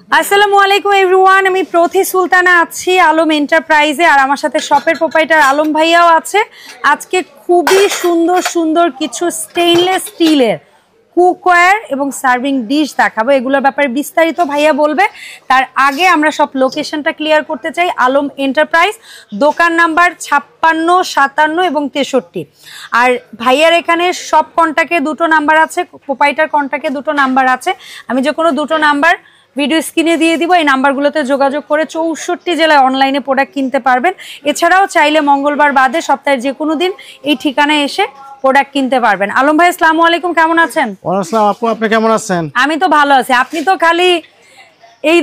আসসালামু আলাইকুম এভরিওয়ান, আমি প্রথি সুলতানা আছি আলম এন্টারপ্রাইজে, আর আমার সাথে শপের প্রোপাইটার আলম ভাইয়াও আছে। আজকে খুবই সুন্দর সুন্দর কিছু স্টেইনলেস স্টিলের কুকওয়্যার এবং সার্ভিং ডিশ দেখাবো। এগুলোর ব্যাপারে বিস্তারিত ভাইয়া বলবে। তার আগে আমরা সব লোকেশনটা ক্লিয়ার করতে চাই। আলম এন্টারপ্রাইজ, দোকান নাম্বার 56, 57 এবং 63। আর ভাইয়ার এখানে সব কন্ট্যাক্টে দুটো নাম্বার আছে, প্রোপাইটার কন্ট্যাক্টে দুটো নাম্বার আছে। আমি যে কোনো দুটো নাম্বার ভিডিও স্ক্রিনে দিয়ে দিব। এই নাম্বারগুলোতে যোগাযোগ করে 64 জেলায় অনলাইনে প্রোডাক্ট কিনতে পারবেন। এছাড়াও চাইলে মঙ্গলবার বাদে সপ্তাহের যে কোনো দিন এই ঠিকানায় এসে প্রোডাক্ট কিনতে পারবেন। আলম ভাই আসসালামু আলাইকুম, কেমন আছেন? ওয়ালাইকুম আসসালাম আপু, আপনি কেমন আছেন? আমি তো ভালো আছি। আপনি তো খালি এই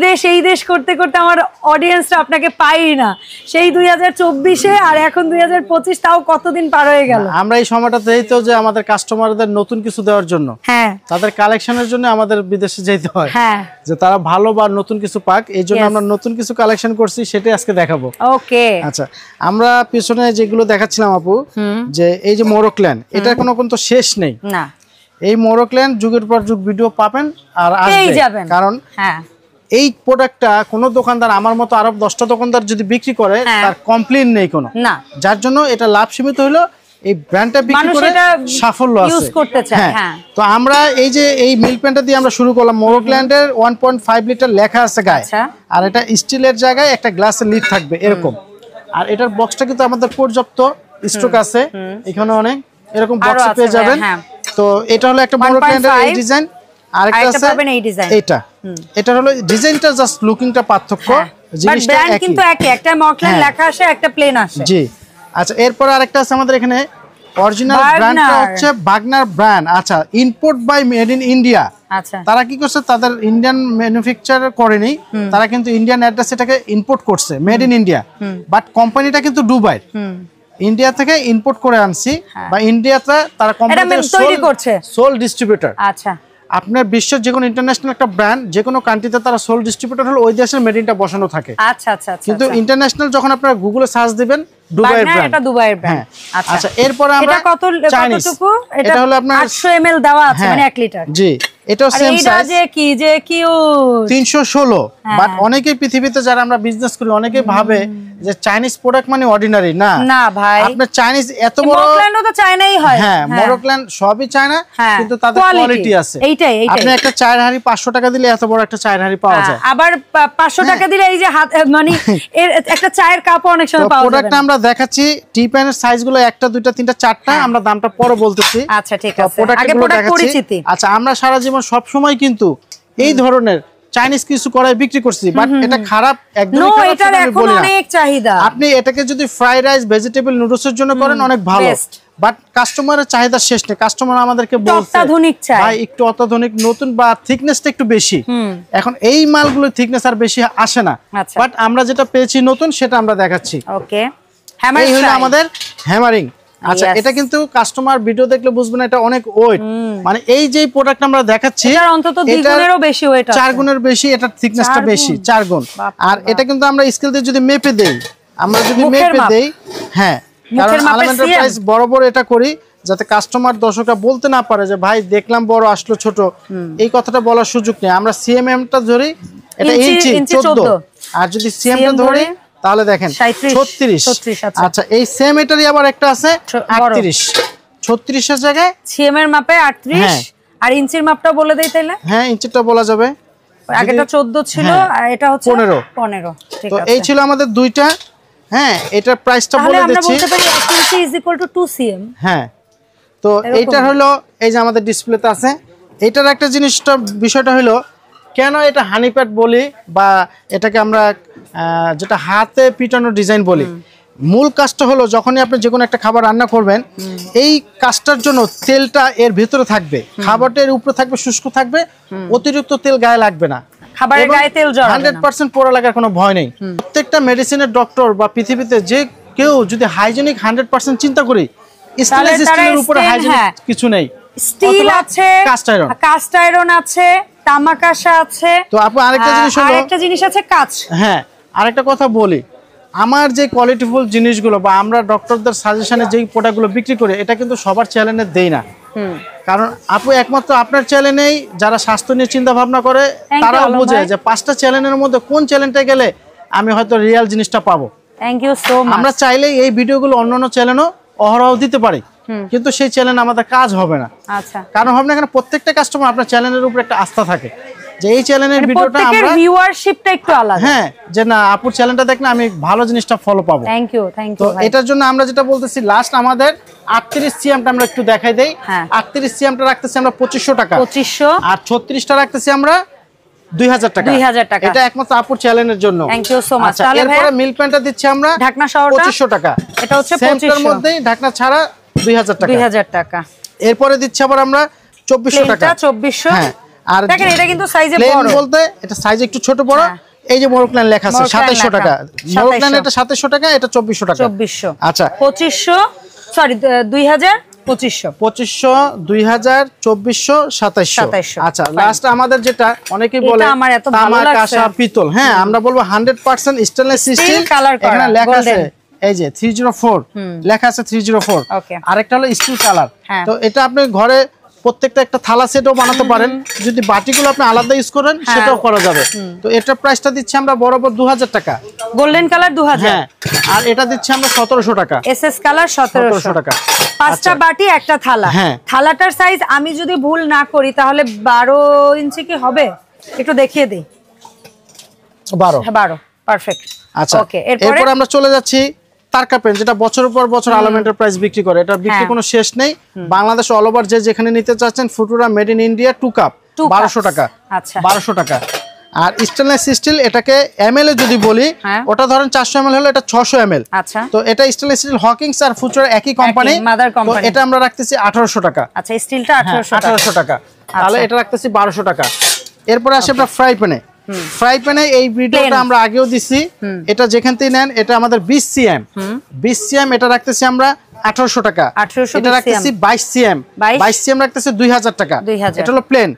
দেশ করতে করতে আমার অডিয়েন্সরা আপনাকে পাই না। সেই 2024-এ আর এখন 2025, তাও কতদিন পার হয়ে গেল। আমরা এই সময়টাতে তো যে আমাদের কাস্টমারদের নতুন কিছু দেওয়ার জন্য, হ্যাঁ, তাদের কালেকশনের জন্য আমাদের বিদেশে যেতে হয়, হ্যাঁ, যে তারা ভালো বা নতুন কিছু পাক। এই জন্য আমরা নতুন কিছু কালেকশন করছি, সেটাই আজকে দেখাবো। ওকে, আচ্ছা, আমরা পিছনে যেগুলো দেখাচ্ছিলাম আপু, যে এই যে মোরোক্ল্যান, এটার কোনো কিন্তু শেষ নেই না। এই মোরোক্ল্যান যুগের পর যুগ ভিডিও পাবেন আর আসবে, কারণ হ্যাঁ এই প্রোডাক্টটা কোনো দোকানদার আমার মতো আরো 10টা দোকানদার যদি বিক্রি করে তার কমপ্লেইন নেই কোনো, না। যার জন্য এটা লাভ সীমিত হলো, এই ব্র্যান্ডটা বিক্রি করে সাফল্য আছে। হ্যাঁ, তো আমরা এই যে এই মিল্ক প্যানটা দিয়ে আমরা শুরু করলাম। মোরোক্ল্যান্ডের 1.5 লিটার লেখা আছে গায়ে, আর এটা স্টিলের জায়গায় একটা গ্লাসের লিড থাকবে এরকম। আর এটার বক্সটা কিন্তু আমাদের পর্যাপ্ত স্টক আছে, এখানে অনেক এরকম বক্স পেয়ে যাবেন। তো এটা হলো একটা মোরোক্ল্যান্ডের এই ডিজাইন, আরেকটা আছে এই ডিজাইন। এটা হলো ডিজাইনটা জাস্ট লুকিংটা পার্থক্য, জিনিসটা একই, কিন্তু একই, একটা মোরোক্ল্যান্ড লেখা আসে, একটা প্লেন আসে। জি, আচ্ছা, এরপর আরেকটা আছে আমাদের এখানে অরিজিনাল ব্র্যান্ডটা হচ্ছে বাগনার ব্র্যান্ড। আচ্ছা, import by made in India. আচ্ছা, তারা কি করছে, তাদের ইন্ডিয়ান ম্যানুফ্যাকচারার করেনি, তারা কিন্তু ইন্ডিয়ান অ্যাড্রেস এটাকে ইম্পোর্ট করছে, মেড ইন ইন্ডিয়া। বাট কোম্পানিটা কিন্তু দুবাই, ইন্ডিয়া থেকে ইম্পোর্ট করে আনছি, বা ইন্ডিয়াতে তারা কোম্পানি তৈরি করছে, সোল ডিস্ট্রিবিউটর। আচ্ছা, আপনার বিশ্বের যে কোনো ইন্টারন্যাশনাল একটা ব্র্যান্ড যে কোনো কান্ট্রিতে তারা সোল ডিস্ট্রিবিউটর হলো, ওই দেশের মেডিনটা বসানো থাকে। আচ্ছা আচ্ছা, কিন্তু ইন্টারন্যাশনাল যখন আপনারা গুগলে সার্চ দিবেন, দুবাইয়ের ব্র্যান্ড, এটা দুবাইয়ের ব্র্যান্ড। আচ্ছা, এরপর আমরা কতটুকু, এটা হলো আপনার 800 ml দেওয়া আছে, মানে 1 লিটার। জি, এটাও সেম সাইজ। যে কি 316। বাট অনেকেই পৃথিবীতে যারা আমরা বিজনেস করি, অনেকেই ভাবে যে চাইনিজ প্রোডাক্ট মানে অর্ডিনারি। না না ভাই, আপনার চাইনিজ এত বড়, মোরোক্ল্যান্ডও তো চায়নাই হয়। হ্যাঁ, মোরোক্ল্যান্ড সবই চায়না, কিন্তু তাদের কোয়ালিটি আছে। এইটাই আপনি একটা চায়ের হাঁড়ি 500 টাকা দিলে এত বড় একটা চায়ের হাঁড়ি পাওয়া যায়। আবার 500 টাকা দিলে এই যে মানে এর একটা চায়ের কাপও অনেক সময় পাওয়া যায়। প্রোডাক্টটা আমরা দেখাচ্ছি, টি প্যানের সাইজগুলো 1টা 2টা 3টা 4টা, আমরা দামটা পরে বলতেছি। আচ্ছা ঠিক আছে, আগে প্রোডাক্ট পরিচিতি। আচ্ছা, আমরা সারা জীবন সব সময় কিন্তু এই ধরনের চাইনিজ কিছু করাই বিক্রি করছি, বাট এটা খারাপ একদমই খারাপ, এটা এখন অনেক চাহিদা। আপনি এটাকে যদি ফ্রাইড রাইস, ভেজিটেবল নুডলসের জন্য করেন, অনেক ভালো, বাট কাস্টমারের চাহিদা শেষ নেই। কাস্টমার আমাদেরকে বলছে ভাই একটু অত্যাধুনিক, নতুন, বা থিকনেসটা একটু বেশি। এখন এই মালগুলো থিকনেস আর বেশি আসে না, বাট আমরা যেটা পেয়েছি নতুন, সেটা আমরা দেখাচ্ছি। ওকে, এই হলো আমাদের হ্যামারিং। আচ্ছা, এটা কিন্তু কাস্টমার ভিডিও দেখলে বুঝবে না, এটা অনেক ওয়েট, মানে এই যে প্রোডাক্ট আমরা দেখাচ্ছি এটার অন্তত 2 গুণেরও বেশি ওয়েট আছে, 4 গুণের বেশি, এটার থিকনেসটা বেশি 4 গুণ। আর এটা কিন্তু আমরা স্কেল দিয়ে যদি মেপে দেই, আমরা যদি মেপে দেই, হ্যাঁ, কারণ আলম এন্টারপ্রাইজ বড় বড় এটা করি যাতে কাস্টমার দর্শকরা বলতে না পারে যে ভাই দেখলাম বড় আসলো ছোট, এই কথাটা বলার সুযোগ নেই। আমরা সিএমএমটা ধরি, এটা ইঞ্চি 14, আর যদি সিএমটা ধরি তাহলে দেখেন 36। আচ্ছা, এই সেম এটারই আবার একটা আছে 38, 36 এর জায়গায় সিএম এর মাপে 38, আর ইঞ্চির মাপটা বলে দেই তাইলে। হ্যাঁ, ইঞ্চিটা বলা যাবে। আগেটা 14 ছিল, আর এটা হচ্ছে 15। ঠিক আছে, তো এই ছিল আমাদের দুইটা। হ্যাঁ, এটার প্রাইসটা বলে দিচ্ছি। আমরা বলতে পারি 1 ইঞ্চি = 2 সিএম। হ্যাঁ, তো এইটা হলো এই যে আমাদের ডিসপ্লেতে আছে। এটার একটা বিষয়টা হলো, কেন এটা হানিপ্যাড বলি, বা এটাকে আমরা যেটা হাতে পিটানো ডিজাইন বলি, মূল কাজটা হলো যখনই আপনি যে কোনো একটা খাবার রান্না করবেন, এই কাজটার জন্য তেলটা এর ভিতরে থাকবে, খাবারটা এর উপরে থাকবে, শুষ্ক থাকবে, অতিরিক্ত তেল গায়ে লাগবে না, খাবারের গায়ে তেল জড়াবে না, 100% পোড়া লাগার কোনো ভয় নেই। প্রত্যেকটা মেডিসিনের ডক্টর বা পৃথিবীতে যে কেউ যদি হাইজেনিক 100% চিন্তা করি, স্টেনলেস স্টিলের উপরে হাইজেনিক কিছু নেই। স্টিল আছে, কাস্ট আয়রন আছে, তামাক আশা আছে। তো আপু আরেকটা জিনিস আছে কাঁচ। হ্যাঁ, আরেকটা কথা বলি, আমার যে কোয়ালিটিফুল জিনিসগুলো বা আমরা ডক্টরদের সাজেশনে যেই প্রোডাক্টগুলো বিক্রি করি এটা কিন্তু সবার চ্যানেলে দেই না, কারণ আপু একমাত্র আপনার চ্যানেলেই যারা স্বাস্থ্য নিয়ে চিন্তা ভাবনা করে তারাও বোঝে যে 5টা চ্যানেলের মধ্যে কোন চ্যানেলটা গেলে আমি হয়তো রিয়েল জিনিসটা পাবো। Thank you so much. আমরা চাইলে এই ভিডিওগুলো অন্যান্য চ্যানেলও অহরহ দিতে পারি, কিন্তু সেই চ্যানেল আমাদের কাজ হবে না। আচ্ছা, কারণ হবে না, এখানে প্রত্যেকটা কাস্টমার আপনার চ্যানেলের উপর একটা আস্থা থাকে যে এই চ্যানেলের ভিডিওটা আমরা ভিউয়ারশিপটা একটু আলাদা, হ্যাঁ, যে না আপুর চ্যানেলটা দেখলে আমি ভালো জিনিসটা ফলো পাবো। থ্যাংক ইউ তো এটার জন্য আমরা যেটা বলতেছি লাস্ট আমাদের 38 সিএমটা আমরা একটু দেখাই দেই। 38 সিএমটা রাখতেছি আমরা 2500 টাকা, 2500, আর 36টা রাখতেছি আমরা 2000 টাকা। 2000 টাকা, এটা একমাত্র আপুর চ্যানেলের জন্য। Thank you so much. তাহলে এরপরে মিল প্যান্টটা দিচ্ছি আমরা ঢাকনা সহটা 2500 টাকা, এটা হচ্ছে 2500 এর মধ্যেই ঢাকনা ছাড়া 2000 টাকা। 2000 টাকা। এরপরে দিচ্ছি আবার আমরা 2400 টাকা। এটা 2400। হ্যাঁ, আর দেখেন এটা কিন্তু সাইজে বড়, বলতে এটা সাইজ একটু ছোট বড়। এই যে মোরকলাইন লেখা আছে 2700 টাকা, মোরকলাইন এটা 2700 টাকা, এটা 2400 টাকা। 2400, আচ্ছা 2500, সরি 2000, 2500, 2000, 2400, 2700। আচ্ছা লাস্ট আমাদের যেটা অনেকেই বলে তামা কাঁসা পিতল, হ্যাঁ আমরা বলবো 100% স্টেনলেস স্টিল, এখানে লেখা আছে এই যে 304 লেখা আছে 304। আরেকটা হলো স্টিল কালার। তো এটা আপনি ঘরে প্রত্যেকটা একটা থালা সেটও বানাতে পারেন, যদি বাটিগুলো আপনি আলাদা ইউজ করেন সেটাও করা যাবে। তো এটার প্রাইসটা দিচ্ছি আমরা বরাবর 2000 টাকা, গোল্ডেন কালার 2000। হ্যাঁ, আর এটা দিচ্ছি আমরা 1700 টাকা, এসএস কালার 1700 টাকা। 5টা বাটি একটা থালা। থালাটার সাইজ আমি যদি ভুল না করি তাহলে 12 ইঞ্চি কি হবে, একটু দেখিয়ে দিই। 12 পারফেক্ট। আচ্ছা ওকে, এরপর আমরা চলে যাচ্ছি তারকা পেন, যেটা বছরের পর বছর আলম এন্টারপ্রাইজ বিক্রি করে। এটা বিক্রি কোনো শেষ নেই, বাংলাদেশ অল ওভার যে যেখানে নিতে চাচ্ছেন। ফুটুরা মেড ইন ইন্ডিয়া 2 কাপ 1200 টাকা। আচ্ছা 1200 টাকা। আর স্টেনলেস স্টিল এটাকে এমএল এ যদি বলি, ওটা ধরেন 400 এমএল হলে এটা 600 এমএল। আচ্ছা, তো এটা স্টেনলেস স্টিল হকিংস আর ফুটুরা একই কোম্পানি, তো এটা আমরা রাখতেছি 1800 টাকা। আচ্ছা স্টিলটা 1800 টাকা, তাহলে এটা রাখতেছি 1200 টাকা। এরপর আসে আমরা ফ্রাই প্যানে। ফ্রাই প্যানে এই ভিডিওটা আমরা আগেও দিছি, এটা যেখান থেকে নেন এটা আমাদের 20 সিএম, 20 সিএম এটা রাখতেছি আমরা 1800 টাকা। এটা রাখতেছি 22 সিএম, 22 সিএম রাখতেছি 2000 টাকা। এটা হলো প্লেন।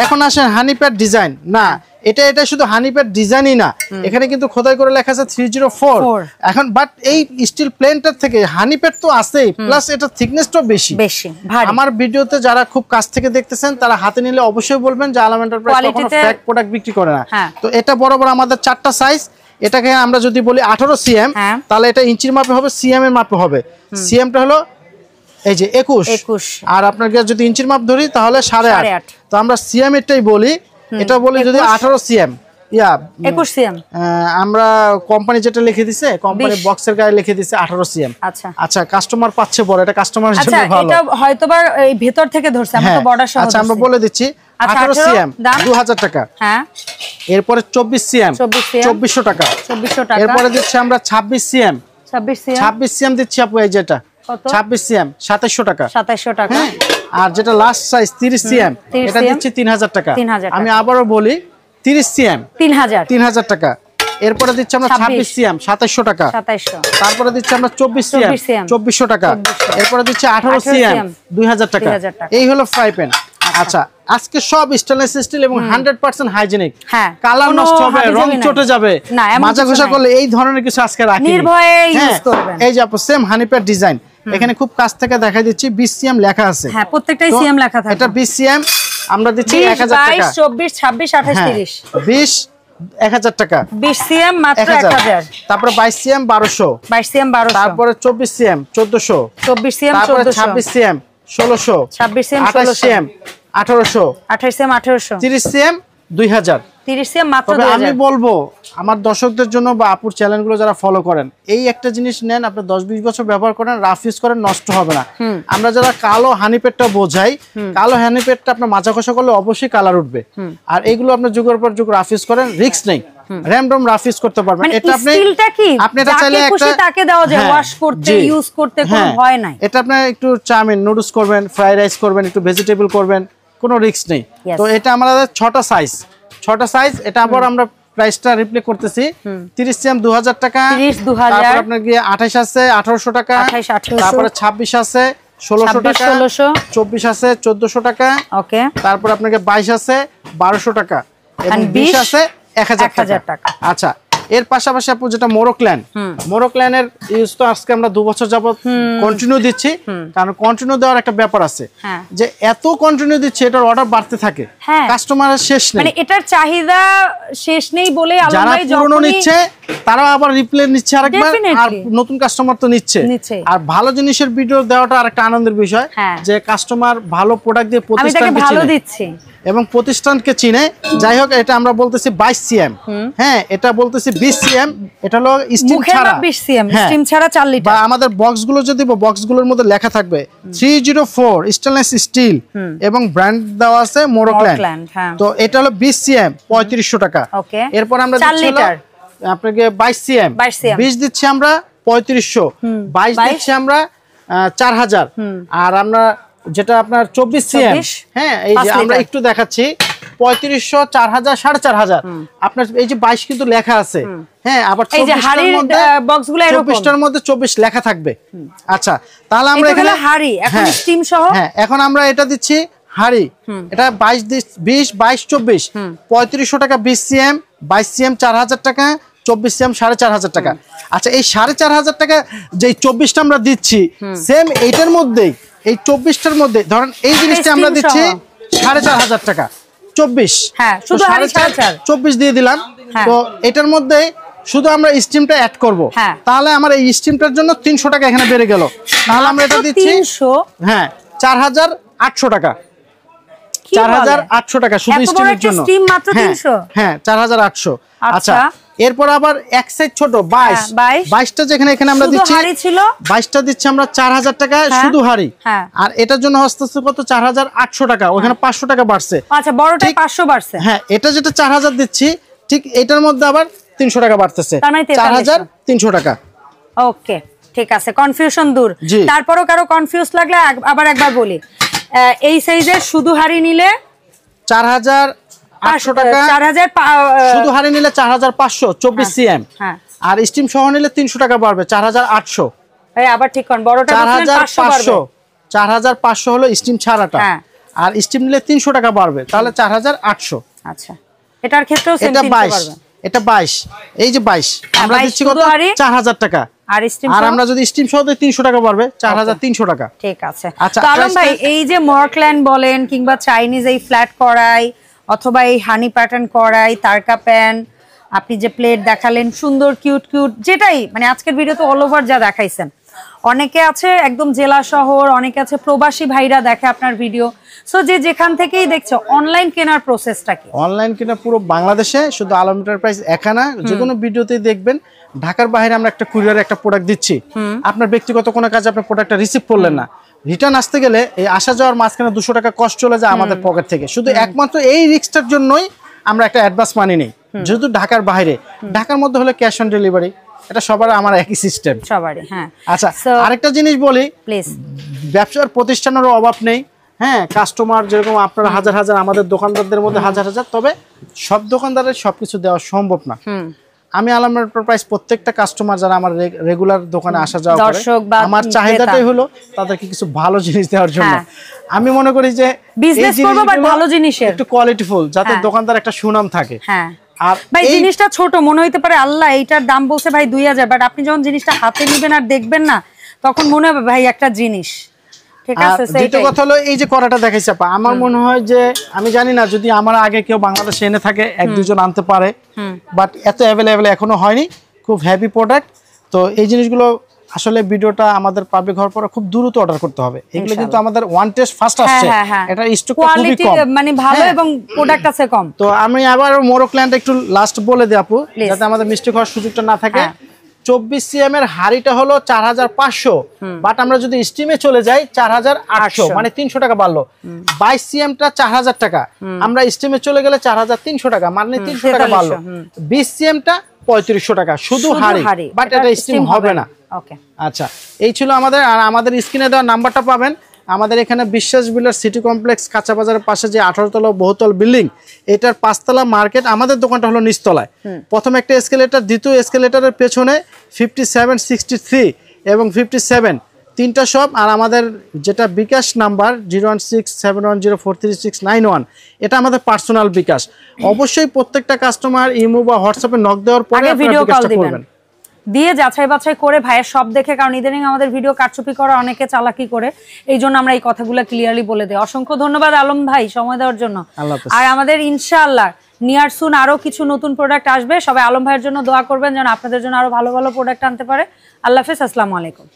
এখন আসেন হানি প্যাড ডিজাইন। না, এটা শুধু হানি প্যাড ডিজাইনই না, এখানে কিন্তু খোদাই করে লেখা আছে 304। এখন বাট এই স্টিল প্লেনটার থেকে হানি প্যাড তো আছেই, প্লাস এটা থিকনেসটাও বেশি। আমার ভিডিওতে যারা খুব কাছ থেকে দেখতেছেন তারা হাতে নিলে অবশ্যই বলবেন যে আলম এন্টারপ্রাইজ কোনো ফেক প্রোডাক্ট বিক্রি করে না। তো এটা বরাবর আমাদের 4টা সাইজ। এটাকে আমরা যদি বলি 18 সিএম, তাহলে এটা ইঞ্চির মাপে হবে, সিএম এর মাপে হবে। সিএমটা হলো এই যে 21, আর আপনাকে যদি ইঞ্চির মাপ ধরি তাহলে 8.5। তো আমরা সিএম এরটাই বলি, এটা বলি যদি 18 সিএম, 21 সিএম আমরা কোম্পানি যেটা লিখে দিছে, কোম্পানি বক্সের গায়ে লিখে দিছে 18 সিএম। আচ্ছা কাস্টমার পাচ্ছে বড়, এটা কাস্টমারের জন্য ভালো। এটা হয়তোবা এই ভেতর থেকে ধরছে, আমরা তো বর্ডার সহ। আচ্ছা আমরা বলে দিচ্ছি 18 সিএম 2000 টাকা। হ্যাঁ, এরপরে 24 সিএম 2400 টাকা। এরপরে দিচ্ছি আমরা 26 সিএম, 26 সিএম দিচ্ছি আপু, এই যেটা 26 সিএম 2700 টাকা। 2700 টাকা। আর যেটা লাস্ট সাইজ 30 সিএম, এটা দিচ্ছি 3000 টাকা। আমি আবারও বলি 30 সিএম 3000 টাকা। এরপরে দিচ্ছি আমরা 26 সিএম 2700 টাকা। তারপরে দিচ্ছি আমরা 24 সিএম 2400 টাকা। এরপরে দিচ্ছি 18 সিএম 2000 টাকা। এই হলো ফ্রাই প্যান। আচ্ছা আজকে সব স্টেনলেস স্টিল এবং 100% হাইজেনিক, কালার নষ্ট হবে, রং চটে যাবে, মাজা ঘষা করলে এই ধরনের কিছু আজকে রাখি, নির্ভয়ে ইউজ করবেন। এই যে আপু সেম হানি প্যাড ডিজাইন, এখানে খুব কাছ থেকে দেখাই দিচ্ছি 20 সিএম লেখা আছে। হ্যাঁ প্রত্যেকটাই সিএম লেখা থাকে। এটা 20 সিএম আমরা দিচ্ছি 1000 টাকা। 22 24 26 28 30 20 1000 টাকা। 20 সিএম মাত্র 1000। তারপরে 22 সিএম 1200, 22 সিএম 1200। তারপরে 24 সিএম 1400, 24 সিএম 1400। তারপরে 26 CM 1600, 26 CM 1600, 28 CM 1800, 28 CM 1800, 30 CM 2000, 30 CM মাত্র 2000। আমি বলবো আমার দর্শকদের জন্য বা আপুর চ্যানেলগুলো যারা ফলো করেন, এই একটা জিনিস নেন, আপনি 10-20 বছর ব্যবহার করেন, রাফ ইউজ করেন, নষ্ট হবে না। আমরা যারা কালো হানিপেটটা বোঝাই, কালো হানিপেটটা আপনার মাজা ঘষা করলে অবশ্যই কালার উঠবে। আর এইগুলো আপনি যুগের পর যুগ রাফ ইউজ করেন, রিস্ক নেই, র‍্যান্ডম রাফ ইউজ করতে পারবেন। এটা আপনি এটা চাইলে একটা তাকে দেওয়া যায়, ওয়াশ করতে ইউজ করতে কোনো ভয় নাই। এটা আপনি একটু চাউমিন নুডলস করবেন, ফ্রাইড রাইস করবেন, একটু ভেজিটেবল করবেন, কোনো রিস্ক নেই। তো এটা আমাদের 6টা সাইজ, 6টা সাইজ। এটা আবার আমরা প্রাইসটা রিপ্লে করতেছি 30 সিএম 2000 টাকা। তারপর আপনার গিয়ে 28 আছে 1800 টাকা, তারপরে 26 আছে 1600 টাকা, 24 আছে 1400 টাকা, ওকে। তারপর আপনাকে 22 আছে 1200 টাকা এবং 20 আছে 1000 টাকা। আচ্ছা এর পাশাপাশি আপু যেটা মোরোক্ল্যানের ইউজ তো আজকে আমরা 2 বছর যাবত কন্টিনিউ দিচ্ছি, কারণ কন্টিনিউ দেওয়ার একটা ব্যাপার আছে যে এত কন্টিনিউ দিচ্ছে এটার অর্ডার বাড়তে থাকে, কাস্টমারের শেষ নেই, মানে এটার চাহিদা শেষ নেই বলে যারা পুরনো নিচ্ছে তারাও আবার রিপ্লে নিচ্ছে আরেকবার, আর নতুন কাস্টমার তো নিচ্ছে। আর ভালো জিনিসের ভিডিও দেওয়াটা আরেকটা আনন্দের বিষয় যে কাস্টমার ভালো প্রোডাক্ট দিয়ে প্রতিষ্ঠানকে ভালো দিচ্ছে এবং প্রতিষ্ঠানকে চিনে। যাই হোক, এটা আমরা বলতেছি 22 সিএম, হ্যাঁ এটা বলতেছি 20 সিএম, এটা হলো স্টিম ছাড়া 20 সিএম, স্টিম ছাড়া 4 লিটার। বা আমাদের বক্সগুলো যদি বক্সগুলোর মধ্যে লেখা থাকবে 304 স্টেনলেস স্টিল এবং ব্র্যান্ড দেওয়া আছে মোরোক্ল্যান, তো এটা হলো 20 সিএম 3500 টাকা। এরপর আমরা দিচ্ছি আপনাকে 22 সিএম 20 দিচ্ছি আমরা 3500, 22 দিচ্ছি আমরা 4000, আর আমরা যেটা আপনার 24 সিএম, হ্যাঁ এই যে আমরা একটু দেখাচ্ছি 3500, 4000, 4500। আপনার এই যে 22 কিন্তু লেখা আছে, হ্যাঁ আবার 24টার মধ্যে 24 লেখা থাকবে। আচ্ছা, তাহলে আমরা এখানে হাড়ি এখন স্টিম সহ, হ্যাঁ এখন আমরা এটা দিচ্ছি হাড়ি, এটা 22 20 22 24 3500 টাকা 20 সিএম, 22 সিএম 4000 টাকা, 24 সিএম 4500 টাকা। আচ্ছা, এই 4500 টাকা যে 24টা আমরা দিচ্ছি সেম এইটার মধ্যেই, এই 24টার মধ্যে ধরেন এই জিনিসটা আমরা দিচ্ছি 4500 টাকা 24, হ্যাঁ শুধু 24 দিয়ে দিলাম। তো এটার মধ্যে শুধু আমরা স্টিমটা অ্যাড করব, তাহলে আমার এই স্টিমটার জন্য 300 টাকা এখানে বেড়ে গেল। তাহলে আমরা এটা দিচ্ছি 300, হ্যাঁ 4800 টাকা, 4800 টাকা শুধু স্টিমের জন্য, স্টিম মাত্র 300, হ্যাঁ 4800। আচ্ছা, এরপর আবার এক সাইড ছোট 22টা যেখানে এখানে আমরা দিচ্ছি 22টা দিচ্ছি আমরা 4000 টাকা শুধু হাড়ি, আর এটার জন্য হস্তান্তর কত 4800 টাকা, ওখানে 500 টাকা বাড়ছে। আচ্ছা, বড়টাই 500 বাড়ছে, হ্যাঁ এটা যেটা 4000 দিচ্ছি ঠিক এটার মধ্যে আবার 300 টাকা বাড়তেছে, 4300 টাকা। ওকে, ঠিক আছে, কনফিউশন দূর। তারপরও কারো কনফিউজ লাগলে আবার একবার বলি, এই সাইজের শুধু হাড়ি নিলে 4800 টাকা, 4000 শুধু হাড়ি নিলে 4500 24 সিএম, আর স্টিম সহ নিলে 300 টাকা বাড়বে 4800। এই আবার ঠিক কোন বড়টা 4500, 4500 হলো স্টিম ছাড়াটা, আর স্টিম নিলে 300 টাকা বাড়বে, তাহলে 4800। আচ্ছা, এটার ক্ষেত্রেও সেম 300 বাড়বে। এটা 22, এই যে 22 আমরা দিচ্ছি কত 4000 টাকা, আর আমরা যদি স্টিম সহ দিই 300 টাকা বাড়বে 4300 টাকা। ঠিক আছে। আচ্ছা আলম ভাই, এই যে মোরোক্ল্যান বলেন কিংবা চাইনিজ এই ফ্ল্যাট কড়াই অথবা এই হানি প্যাটার্ন কড়াই, তারকা প্যান, আপনি যে প্লেট দেখালেন সুন্দর কিউট কিউট, যেটাই মানে আজকের ভিডিওতে অল ওভার যা দেখাইছেন, অনেকে আছে একদম জেলা শহর, অনেকে আছে প্রবাসী ভাইরা দেখে আপনার ভিডিও, সো যে যেখান থেকেই দেখছো অনলাইন কেনার প্রসেসটা কি? অনলাইন কেনা পুরো বাংলাদেশে শুধু আলম এন্টারপ্রাইজ এখানে, যে কোনো ভিডিওতেই দেখবেন ঢাকার বাইরে আমরা একটা কুরিয়ারে একটা প্রোডাক্ট দিচ্ছি, আপনার ব্যক্তিগত কোনো কাজে আপনার প্রোডাক্টটা রিসিভ করলেন না, রিটার্ন আসতে গেলে এই আসা যাওয়ার মাঝখানে 200 টাকা কষ্ট চলে যায় আমাদের পকেট থেকে, শুধু একমাত্র এই রিস্কটার জন্যই আমরা একটা অ্যাডভান্স মানি নেই। যেহেতু ঢাকার বাইরে, ঢাকার মধ্যে হলে ক্যাশ অন ডেলিভারি, এটা সবার আমার একই সিস্টেম সবারই। হ্যাঁ, আচ্ছা আরেকটা জিনিস বলি, প্লিজ, ব্যবসার প্রতিষ্ঠানেরও অভাব নেই, হ্যাঁ কাস্টমার যেরকম আপনারা হাজার হাজার, আমাদের দোকানদারদের মধ্যে হাজার হাজার, তবে সব দোকানদারের সবকিছু দেওয়া সম্ভব না। আমি আলম এন্টারপ্রাইজ প্রত্যেকটা কাস্টমার যারা আমার রেগুলার দোকানে আসা যাওয়া করে, আমার চাহিদাটাই হলো তাদেরকে কিছু ভালো জিনিস দেওয়ার জন্য। আমি মনে করি যে বিজনেস করব বাট ভালো জিনিসের, একটু কোয়ালিটিফুল, যাতে দোকানদার একটা সুনাম থাকে। হ্যাঁ, আর ভাই জিনিসটা ছোট মনে হইতে পারে, আল্লাহ এইটার দাম বলছে ভাই 2000, বাট আপনি যখন জিনিসটা হাতে নেবেন আর দেখবেন না, তখন মনে হবে ভাই একটা জিনিস। ঠিক আছে, দ্বিতীয় কথা হলো এই যে কড়াটা দেখাইছে আপা, আমার মনে হয় যে আমি জানি না যদি আমার আগে কেউ বাংলাদেশে এনে থাকে 1-2 জন আনতে পারে, বাট এত অ্যাভেলেবেল এখনো হয়নি, খুব হেভি প্রোডাক্ট। তো এই জিনিসগুলো আসলে ভিডিওটা আমাদের পাবলিক হওয়ার পর খুব দ্রুত অর্ডার করতে হবে, এগুলো কিন্তু আমাদের ওয়ান টেস্ট ফার্স্ট আসছে, এটা স্টকটা খুবই কম, মানে ভালো এবং প্রোডাক্ট আছে কম। তো আমি আবার মোরোক্ল্যানটা একটু লাস্ট বলে দিই আপু, যাতে আমাদের মিস্টেক হওয়ার সুযোগটা না থাকে। 24 সিএম এর হাড়িটা হলো 4500, বাট আমরা যদি স্টিমে চলে যাই 4800, মানে 300 টাকা বাড়লো। 22 সিএমটা 4000 টাকা, আমরা স্টিমে চলে গেলে 4300 টাকা, মানে 300 টাকা বাড়লো। 20 সিএমটা 3500 টাকা শুধু হাড়ি, বাট এটা স্টিম হবে না। ওকে, আচ্ছা এই ছিল আমাদের, আর আমাদের স্ক্রিনে দেওয়া নাম্বারটা পাবেন। আমাদের এখানে বিশ্বাস বিল্ডার সিটি কমপ্লেক্স কাঁচা বাজারের পাশে যে 18 তলা বহুতল বিল্ডিং, এটার 5 তলা মার্কেট, আমাদের দোকানটা হলো নিচতলায়। প্রথম একটা এসকেলেটর, দ্বিতীয় এসকেলেটরের পেছনে 5763 এবং 57 3টা শপ। আর আমাদের যেটা বিকাশ নাম্বার 01671043691, এটা আমাদের পার্সোনাল বিকাশ। অবশ্যই প্রত্যেকটা কাস্টমার ইমো বা হোয়াটসঅ্যাপে নক দেওয়ার পরে ভিডিও কল দিবেন, দিয়ে যাচাই বাছাই করে ভাইয়ের সব দেখে, কারণ ইদানিং আমাদের ভিডিও কারচুপি করে অনেকে চালাকি করে, এই জন্য আমরা এই কথাগুলো ক্লিয়ারলি বলে দিই। অসংখ্য ধন্যবাদ আলম ভাই সময় দেওয়ার জন্য। আর আমাদের ইনশাআল্লাহ নিয়ার সুন আরো কিছু নতুন প্রোডাক্ট আসবে। সবাই আলম ভাইয়ের জন্য দোয়া করবেন যেন আপনাদের জন্য আরো ভালো ভালো প্রোডাক্ট আনতে পারে। আল্লাহ হাফেজ, আসসালামু আলাইকুম।